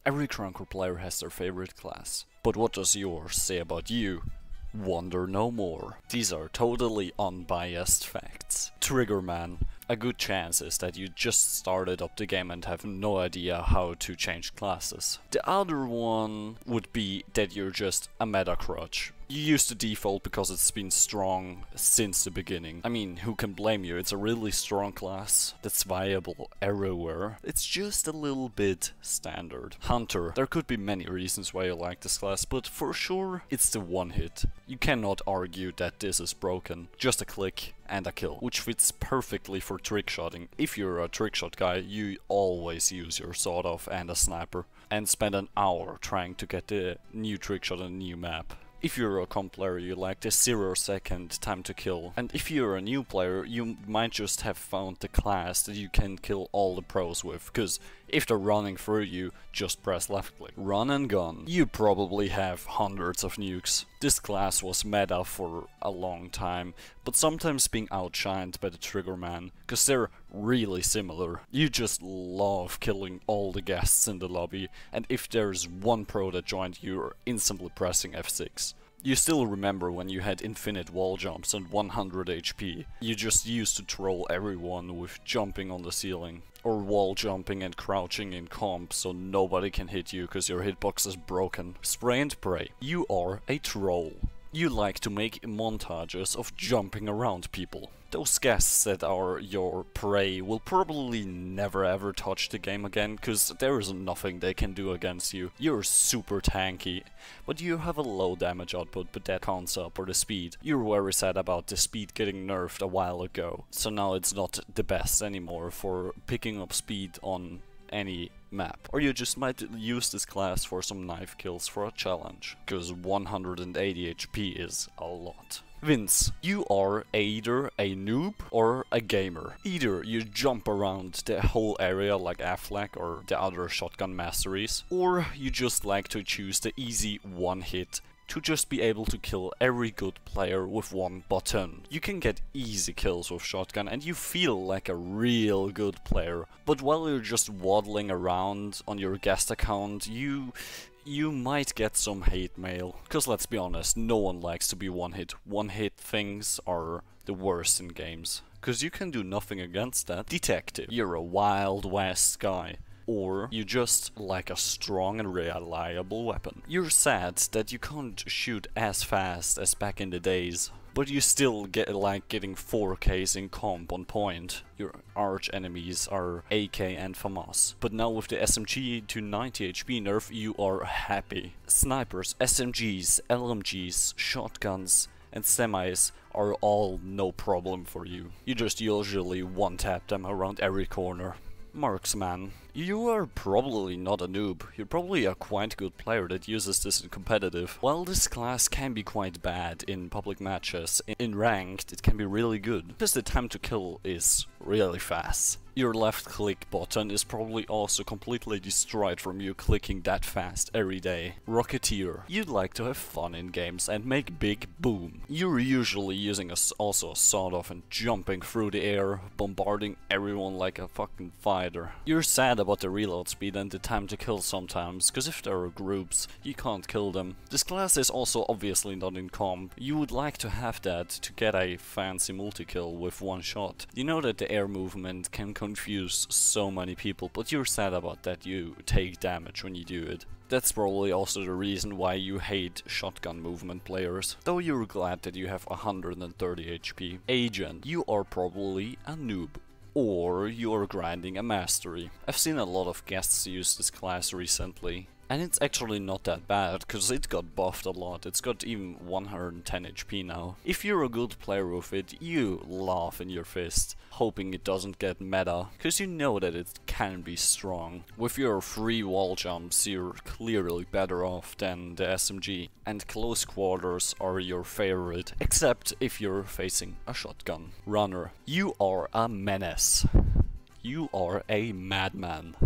Every Krunker player has their favorite class, but what does yours say about you? Wonder no more. These are totally unbiased facts. Triggerman. A good chance is that you just started up the game and have no idea how to change classes. The other one would be that you're just a meta crutch. You use the default because it's been strong since the beginning. I mean, who can blame you? It's a really strong class that's viable everywhere. It's just a little bit standard. Hunter. There could be many reasons why you like this class, but for sure, it's the one hit. You cannot argue that this is broken. Just a click and a kill, which fits perfectly for trickshotting. If you're a trickshot guy, you always use your sawed off and a sniper, and spend an hour trying to get the new trickshot on a new map. If you're a comp player, you like the 0-second time to kill, and if you're a new player, you might just have found the class that you can kill all the pros with, cause if they're running through you, just press left click. Run and gun. You probably have hundreds of nukes. This class was meta for a long time, but sometimes being outshined by the Triggerman, cause they're really similar. You just love killing all the guests in the lobby, and if there's one pro that joined, you're instantly pressing F6. You still remember when you had infinite wall jumps and 100 HP. You just used to troll everyone with jumping on the ceiling. Or wall jumping and crouching in comp so nobody can hit you cause your hitbox is broken. Spray and pray. You are a troll. You like to make montages of jumping around people. Those guests that are your prey will probably never ever touch the game again, cause there is nothing they can do against you. You're super tanky, but you have a low damage output, but that counts up for the speed. You're very sad about the speed getting nerfed a while ago, so now it's not the best anymore for picking up speed on any map. Or you just might use this class for some knife kills for a challenge, cause 180 HP is a lot. Vince, you are either a noob or a gamer. Either you jump around the whole area like Affleck or the other shotgun masteries, or you just like to choose the easy one hit to just be able to kill every good player with one button. You can get easy kills with shotgun and you feel like a real good player, but while you're just waddling around on your guest account, you might get some hate mail. Cause let's be honest, no one likes to be one hit. One hit things are the worst in games. Cause you can do nothing against that. Detective, you're a Wild West guy. Or you just like a strong and reliable weapon. You're sad that you can't shoot as fast as back in the days, but you still like getting 4Ks in comp on point. Your arch enemies are AK and FAMAS. But now with the SMG to 90 HP nerf, you are happy. Snipers, SMGs, LMGs, shotguns and semis are all no problem for you. You just usually one-tap them around every corner. Marksman. You are probably not a noob, you're probably a quite good player that uses this in competitive. While this class can be quite bad in public matches, in ranked it can be really good, because the time to kill is really fast. Your left click button is probably also completely destroyed from you clicking that fast every day. Rocketeer. You'd like to have fun in games and make big boom. You're usually using also a sawed off and jumping through the air, bombarding everyone like a fucking fighter. You're sad about the reload speed and the time to kill sometimes, cause if there are groups, you can't kill them. This class is also obviously not in comp. You would like to have that to get a fancy multi-kill with one shot. You know that the air movement can confuse so many people, but you're sad about that you take damage when you do it. That's probably also the reason why you hate shotgun movement players, though you're glad that you have 130 HP. Agent, you are probably a noob. Or you're grinding a mastery. I've seen a lot of guests use this class recently, and it's actually not that bad, cause it got buffed a lot. It's got even 110 HP now. If you're a good player with it, you laugh in your fist, hoping it doesn't get meta, cause you know that it can be strong. With your free wall jumps, you're clearly better off than the SMG, and close quarters are your favorite, except if you're facing a shotgun. Runner, you are a menace. You are a madman.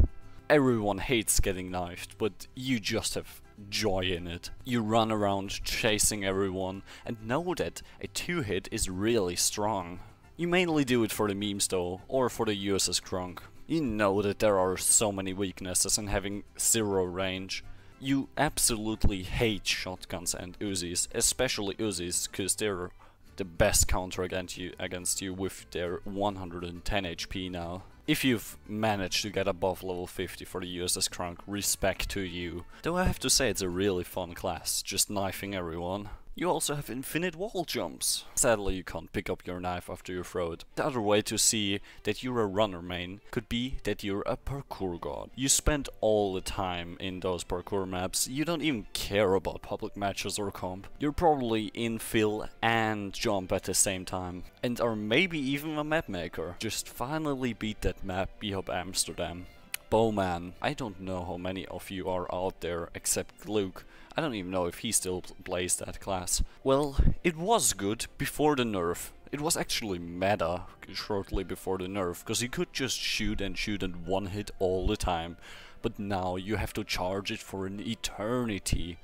Everyone hates getting knifed, but you just have joy in it. You run around chasing everyone and know that a 2-hit is really strong. You mainly do it for the memes though, or for the USS Krunk, You know that there are so many weaknesses in having 0 range. You absolutely hate shotguns and Uzis, especially Uzis, because they're the best counter against you with their 110 HP now. If you've managed to get above level 50 for the USS Krunker, respect to you. Though I have to say it's a really fun class, just knifing everyone. You also have infinite wall jumps. Sadly you can't pick up your knife after you throw it. The other way to see that you're a runner main could be that you're a parkour god. You spend all the time in those parkour maps, you don't even care about public matches or comp. You're probably infill and jump at the same time. And are maybe even a map maker. Just finally beat that map, beat up Amsterdam. Bowman. I don't know how many of you are out there except Luke. I don't even know if he still plays that class. Well, it was good before the nerf. It was actually meta shortly before the nerf, because you could just shoot and one hit all the time. But now you have to charge it for an eternity,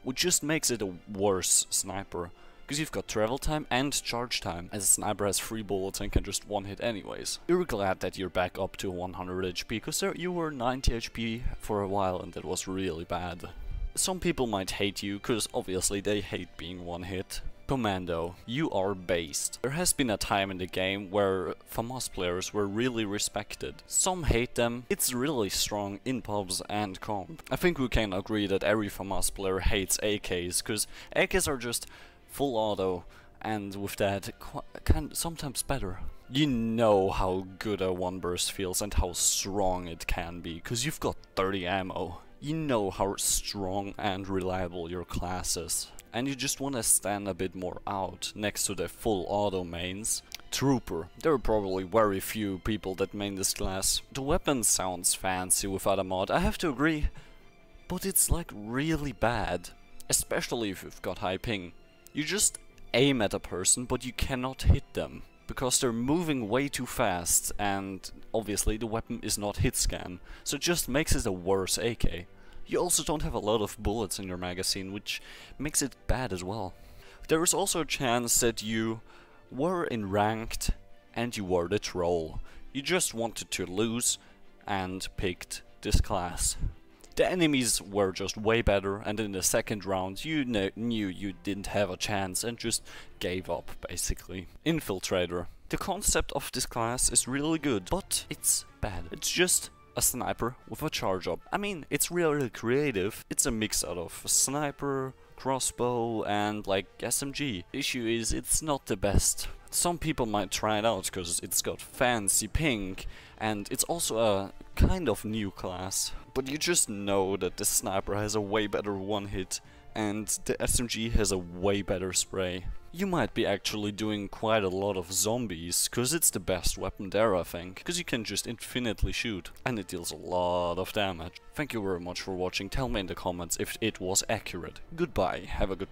which just makes it a worse sniper. Because you've got travel time and charge time, as a sniper has 3 bullets and can just one hit anyways. You're glad that you're back up to 100 HP, because you were 90 HP for a while and that was really bad. Some people might hate you, because obviously they hate being one hit. Commando, you are based. There has been a time in the game where FAMAS players were really respected. Some hate them, it's really strong in pubs and comp. I think we can agree that every FAMAS player hates AKs, because AKs are just full auto, and with that, sometimes better. You know how good a one burst feels and how strong it can be, because you've got 30 ammo. You know how strong and reliable your class is. And you just want to stand a bit more out next to the full auto mains. Trooper. There are probably very few people that main this class. The weapon sounds fancy without a mod, I have to agree. But it's like really bad. Especially if you've got high ping. You just aim at a person but you cannot hit them. Because they're moving way too fast, and obviously the weapon is not hit scan, so it just makes it a worse AK. You also don't have a lot of bullets in your magazine, which makes it bad as well. There is also a chance that you were in ranked and you were the troll. You just wanted to lose and picked this class. The enemies were just way better, and in the second round you knew you didn't have a chance and just gave up, basically. Infiltrator. The concept of this class is really good, but it's bad. It's just a sniper with a charge up. I mean, it's really creative. It's a mix out of a sniper, crossbow and like SMG. The issue is it's not the best. Some people might try it out because it's got fancy pink, and it's also a kind of new class. But you just know that the sniper has a way better one hit and the SMG has a way better spray. You might be actually doing quite a lot of zombies, cause it's the best weapon there, I think, cause you can just infinitely shoot and it deals a lot of damage. Thank you very much for watching. Tell me in the comments if it was accurate. Goodbye, have a good day.